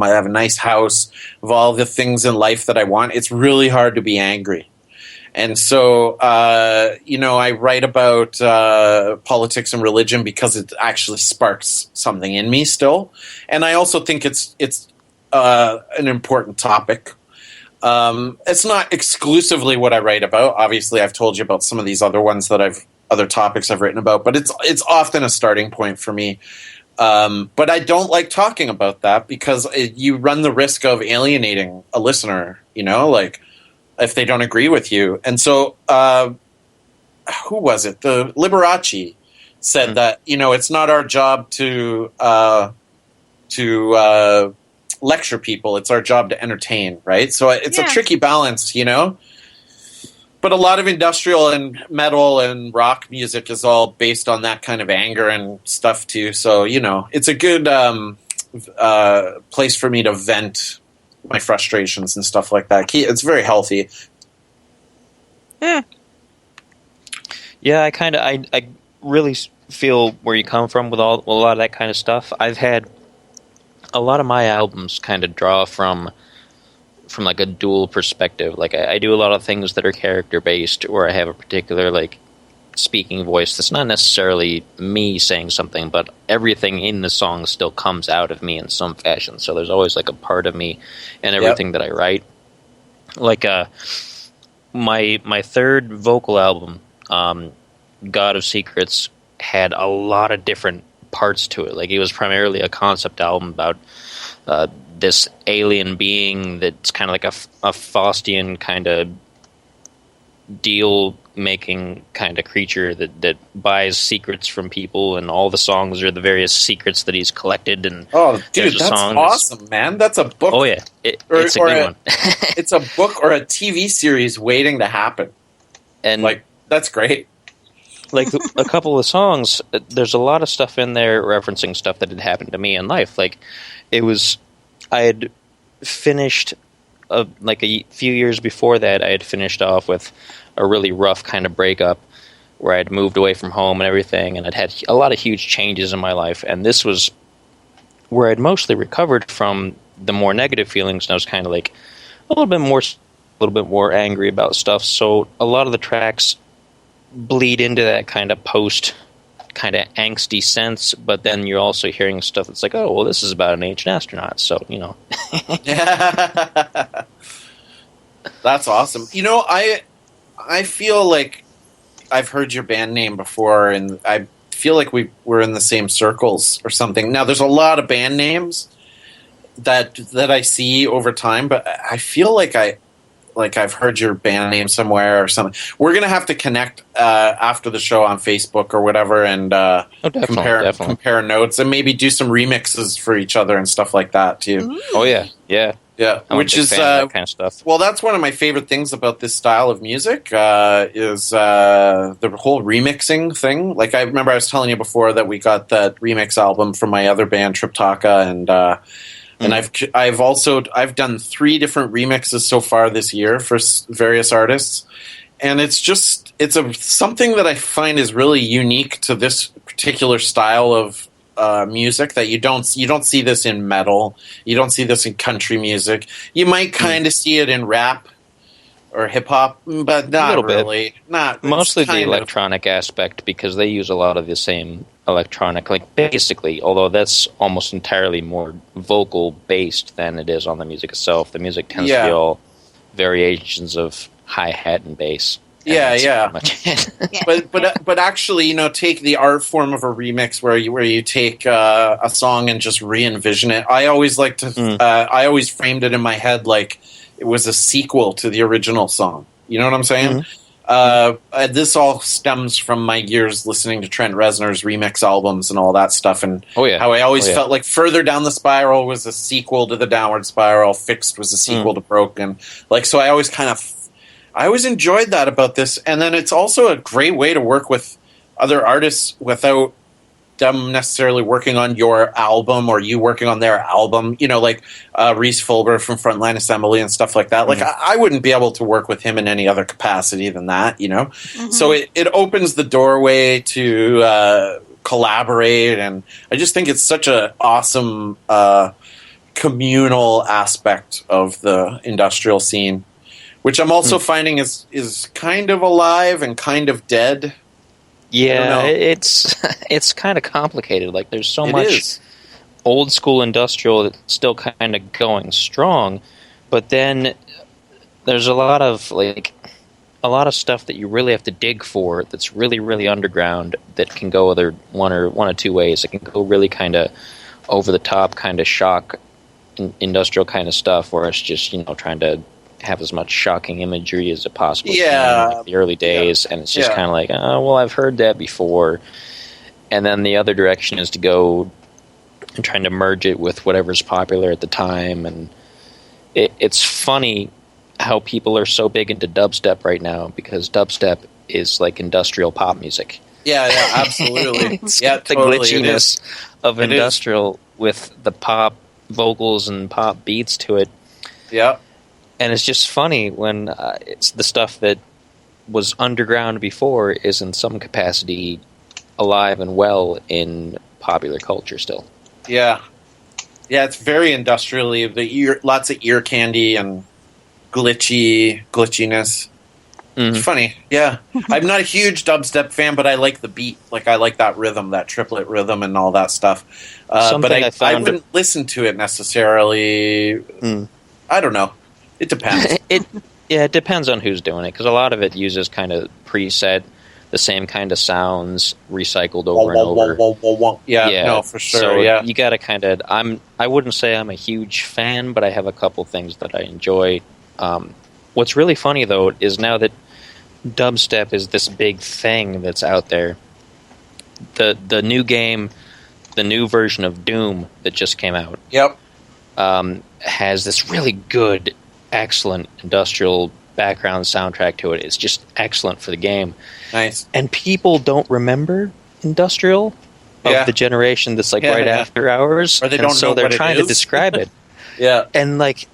I have a nice house, of all the things in life that I want, it's really hard to be angry. And so, I write about politics and religion because it actually sparks something in me still. And I also think it's an important topic. It's not exclusively what I write about. Obviously, I've told you about some of these other ones other topics I've written about, but it's often a starting point for me. But I don't like talking about that because you run the risk of alienating a listener, if they don't agree with you. And so, who was it? The Liberace said that, it's not our job to lecture people. It's our job to entertain, right? So it's a tricky balance, But a lot of industrial and metal and rock music is all based on that kind of anger and stuff too. So, it's a good place for me to vent my frustrations and stuff like that. It's very healthy. Yeah, I really feel where you come from with a lot of that kind of stuff. I've had a lot of my albums kind of draw from like a dual perspective. Like I do a lot of things that are character based, or I have a particular like speaking voice that's not necessarily me saying something, but everything in the song still comes out of me in some fashion. So there's always like a part of me in everything that I write. Like my third vocal album, God of Secrets, had a lot of different parts to it. Like it was primarily a concept album about this alien being that's kind of like a Faustian kind of deal-making kind of creature that buys secrets from people, and all the songs are the various secrets that he's collected. And dude, that's awesome, man. That's a book. Oh, yeah. It's a good one. It's a book or a TV series waiting to happen. And that's great. Like a couple of songs, there's a lot of stuff in there referencing stuff that had happened to me in life. Like I had finished a few years before that, I had finished off with a really rough kind of breakup where I'd moved away from home and everything, and I'd had a lot of huge changes in my life. And this was where I'd mostly recovered from the more negative feelings, and I was kind of like a little bit more angry about stuff. So a lot of the tracks bleed into that kind of post kind of angsty sense, but then you're also hearing stuff that's like, oh, well, this is about an ancient astronaut, so That's awesome. I feel like I've heard your band name before, and I feel like we're in the same circles or something. Now, there's a lot of band names that I see over time, but I feel like I've heard your band name somewhere or something. We're going to have to connect after the show on Facebook or whatever, and compare notes, and maybe do some remixes for each other and stuff like that too. Ooh. Oh yeah. Which is that kind of stuff. Well, that's one of my favorite things about this style of music is the whole remixing thing. Like I remember I was telling you before that we got that remix album from my other band Triptaka, and I've done 3 different remixes so far this year for various artists, and it's something that I find is really unique to this particular style of music that you don't see this in metal, you don't see this in country music. You might kind of see it in rap or hip hop, but not really. Not mostly the electronic aspect, because they use a lot of the same electronic, like basically, although that's almost entirely more vocal based than it is on the music itself. The music tends to be all variations of hi-hat and bass. Yeah. But actually, take the art form of a remix where you take a song and just re-envision it. I always I always framed it in my head like it was a sequel to the original song. You know what I'm saying? Mm-hmm. This all stems from my years listening to Trent Reznor's remix albums and all that stuff, and how I always felt like Further Down the Spiral was a sequel to the Downward Spiral, Fixed was a sequel to Broken. So I always enjoyed that about this, and then it's also a great way to work with other artists without them necessarily working on your album or you working on their album. Like Reese Fulber from Frontline Assembly and stuff like that. Like I wouldn't be able to work with him in any other capacity than that. Mm-hmm. So it opens the doorway to collaborate, and I just think it's such a awesome communal aspect of the industrial scene, which I'm also finding is kind of alive and kind of dead. Yeah, it's kind of complicated. Like, there's so much old school industrial that's still kind of going strong, but then there's a lot of stuff that you really have to dig for that's really, really underground that can go either one of two ways. It can go really kind of over the top, kind of shock industrial kind of stuff, where it's just, trying to have as much shocking imagery as it possibly can, like the early days, and it's just kind of like, oh, well, I've heard that before. And then the other direction is to go and trying to merge it with whatever's popular at the time. And it's funny how people are so big into dubstep right now, because dubstep is like industrial pop music. Yeah, absolutely. It's got the glitchiness of industrial with the pop vocals and pop beats to it. Yeah. And it's just funny when it's the stuff that was underground before is in some capacity alive and well in popular culture still. Yeah. Yeah, it's very industrially. Lots of ear candy and glitchiness. It's funny. Yeah. I'm not a huge dubstep fan, but I like the beat. Like, I like that rhythm, that triplet rhythm and all that stuff. But I wouldn't listen to it necessarily. I don't know. It depends. It depends on who's doing it, because a lot of it uses kind of preset, the same kind of sounds recycled over and over. Yeah, no, for sure. So you got to kind of. I wouldn't say I'm a huge fan, but I have a couple things that I enjoy. What's really funny though is now that dubstep is this big thing that's out there, the new game, the new version of Doom that just came out. Yep. Has this really good, excellent industrial background soundtrack to it. It's just excellent for the game. Nice. And people don't remember industrial of the generation that's like right after ours, or they don't know so they're trying to describe it. Yeah. And like,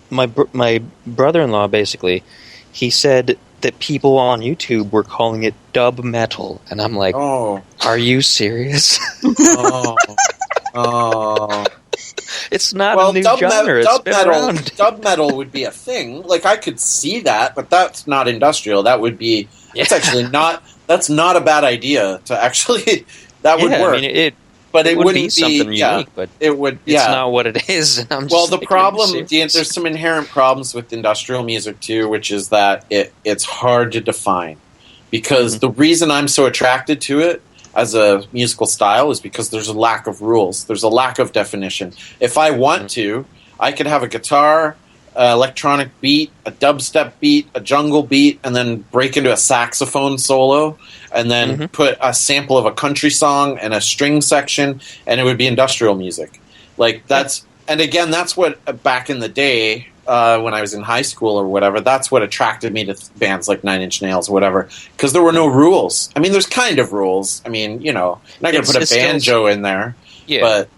my brother-in-law basically, he said that people on YouTube were calling it dub metal, and I'm like, oh, are you serious? Oh. It's not a new genre. Dub metal would be a thing. Like, I could see that, but that's not industrial. That would be. It's actually not. That's not a bad idea to actually. That would work. I mean, but it wouldn't be something unique. But it would. It's not what it is. And I'm just the problem. There's some inherent problems with industrial music too, which is that it's hard to define. Because the reason I'm so attracted to it as a musical style is because there's a lack of rules. There's a lack of definition. If I want to, I could have a guitar, electronic beat, a dubstep beat, a jungle beat, and then break into a saxophone solo, and then put a sample of a country song and a string section, and it would be industrial music. Like, that's, and again, that's what back in the day, when I was in high school or whatever, that's what attracted me to bands like Nine Inch Nails or whatever, because there were no rules. I mean, there's kind of rules. I mean, I'm not going to put a banjo in there, but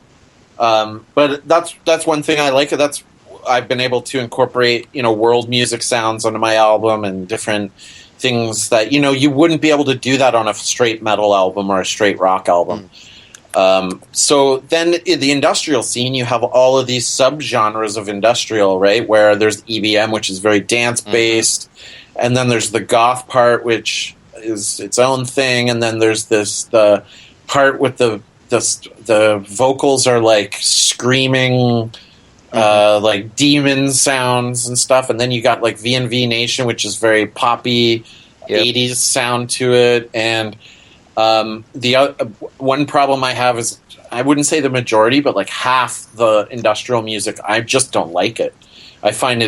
that's one thing I like. I've been able to incorporate, world music sounds onto my album and different things that, you wouldn't be able to do that on a straight metal album or a straight rock album. So then in the industrial scene, you have all of these subgenres of industrial, right? Where there's EBM, which is very dance-based, and then there's the goth part, which is its own thing, and then there's the part with the vocals are like screaming, like demon sounds and stuff, and then you got like VNV Nation, which is very poppy, 80s sound to it, and the one problem I have is, I wouldn't say the majority, but like half the industrial music, I just don't like it. I find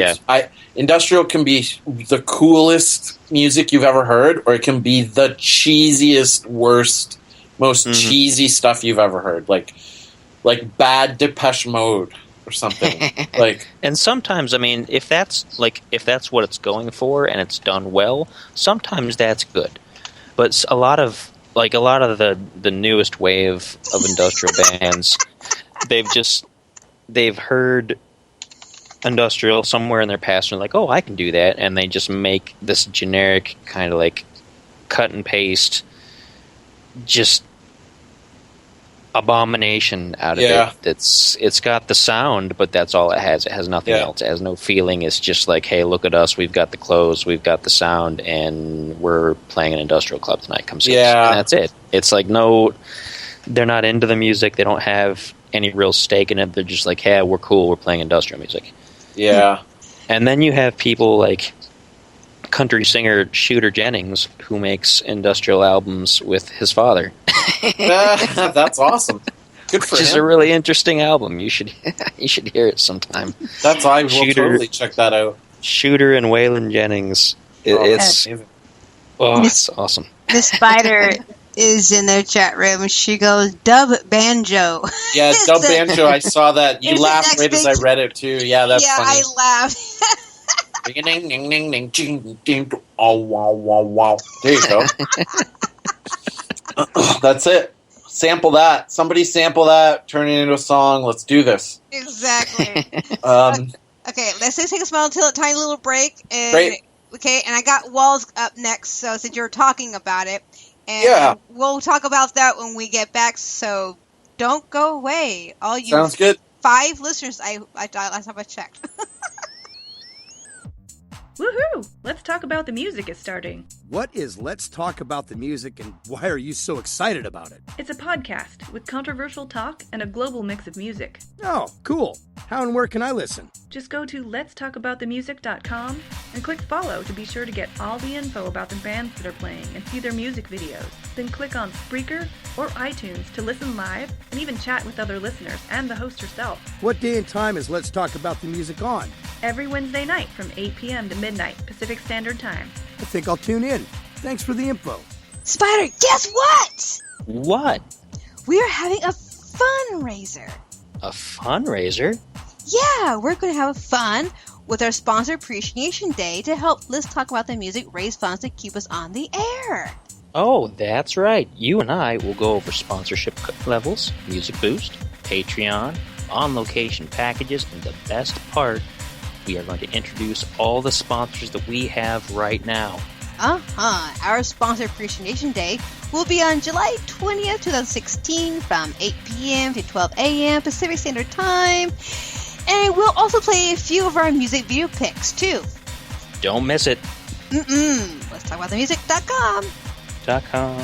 industrial can be the coolest music you've ever heard, or it can be the cheesiest, worst, most cheesy stuff you've ever heard, like bad Depeche Mode or something. And sometimes, I mean, if that's what it's going for and it's done well, sometimes that's good. But a lot of the newest wave of industrial bands, they've heard industrial somewhere in their past and they're like, oh, I can do that, and they just make this generic kind of like cut and paste, just abomination out of it. It's got the sound, but that's all it has. It has nothing else. It has no feeling. It's just like, hey, look at us. We've got the clothes. We've got the sound, and we're playing an industrial club tonight. Come see us. And that's it. It's like, no, they're not into the music. They don't have any real stake in it. They're just like, hey, we're cool. We're playing industrial music. Yeah. And then you have people like country singer Shooter Jennings, who makes industrial albums with his father. That's awesome. Good for him. Which is a really interesting album. You should hear it sometime. I will totally check that out. Shooter and Waylon Jennings. It's awesome. Miss Spider is in their chat room. She goes, dub banjo. Yeah, dub banjo. I saw that. You laughed right as I read it too. Yeah, that's funny. Yeah, I laughed. Ding, ding, ding, ding, ding, ding. Oh, wow, wow, wow. There you go. That's it. Sample that. Somebody sample that. Turn it into a song. Let's do this. Exactly. Okay, let's take a small, tiny little break. And, Great. Okay, and I got Walls up next, so since you're talking about it. And we'll talk about that when we get back, so don't go away. All you Sounds good. 5 listeners, I last time I checked. Woohoo! Let's Talk About the Music is starting. What is Let's Talk About the Music, and why are you so excited about it? It's a podcast with controversial talk and a global mix of music. Oh, cool. How and where can I listen? Just go to letstalkaboutthemusic.com and click follow to be sure to get all the info about the bands that are playing and see their music videos. Then click on Spreaker or iTunes to listen live and even chat with other listeners and the host herself. What day and time is Let's Talk About the Music on? Every Wednesday night from 8 p.m. to midnight Pacific Standard Time. I think I'll tune in. Thanks for the info. Spider, guess what? What? We're having a fundraiser. A fundraiser? Yeah, we're going to have fun with our Sponsor Appreciation Day to help Let's Talk About the Music raise funds to keep us on the air. Oh, that's right. You and I will go over sponsorship levels, Music Boost, Patreon, on-location packages, and the best part, we are going to introduce all the sponsors that we have right now. Our Sponsor Appreciation Day will be on July 20th, 2016 from 8 p.m. to 12 a.m. Pacific Standard Time. And we'll also play a few of our music video picks, too. Don't miss it. Let's talk about the music.com. .com.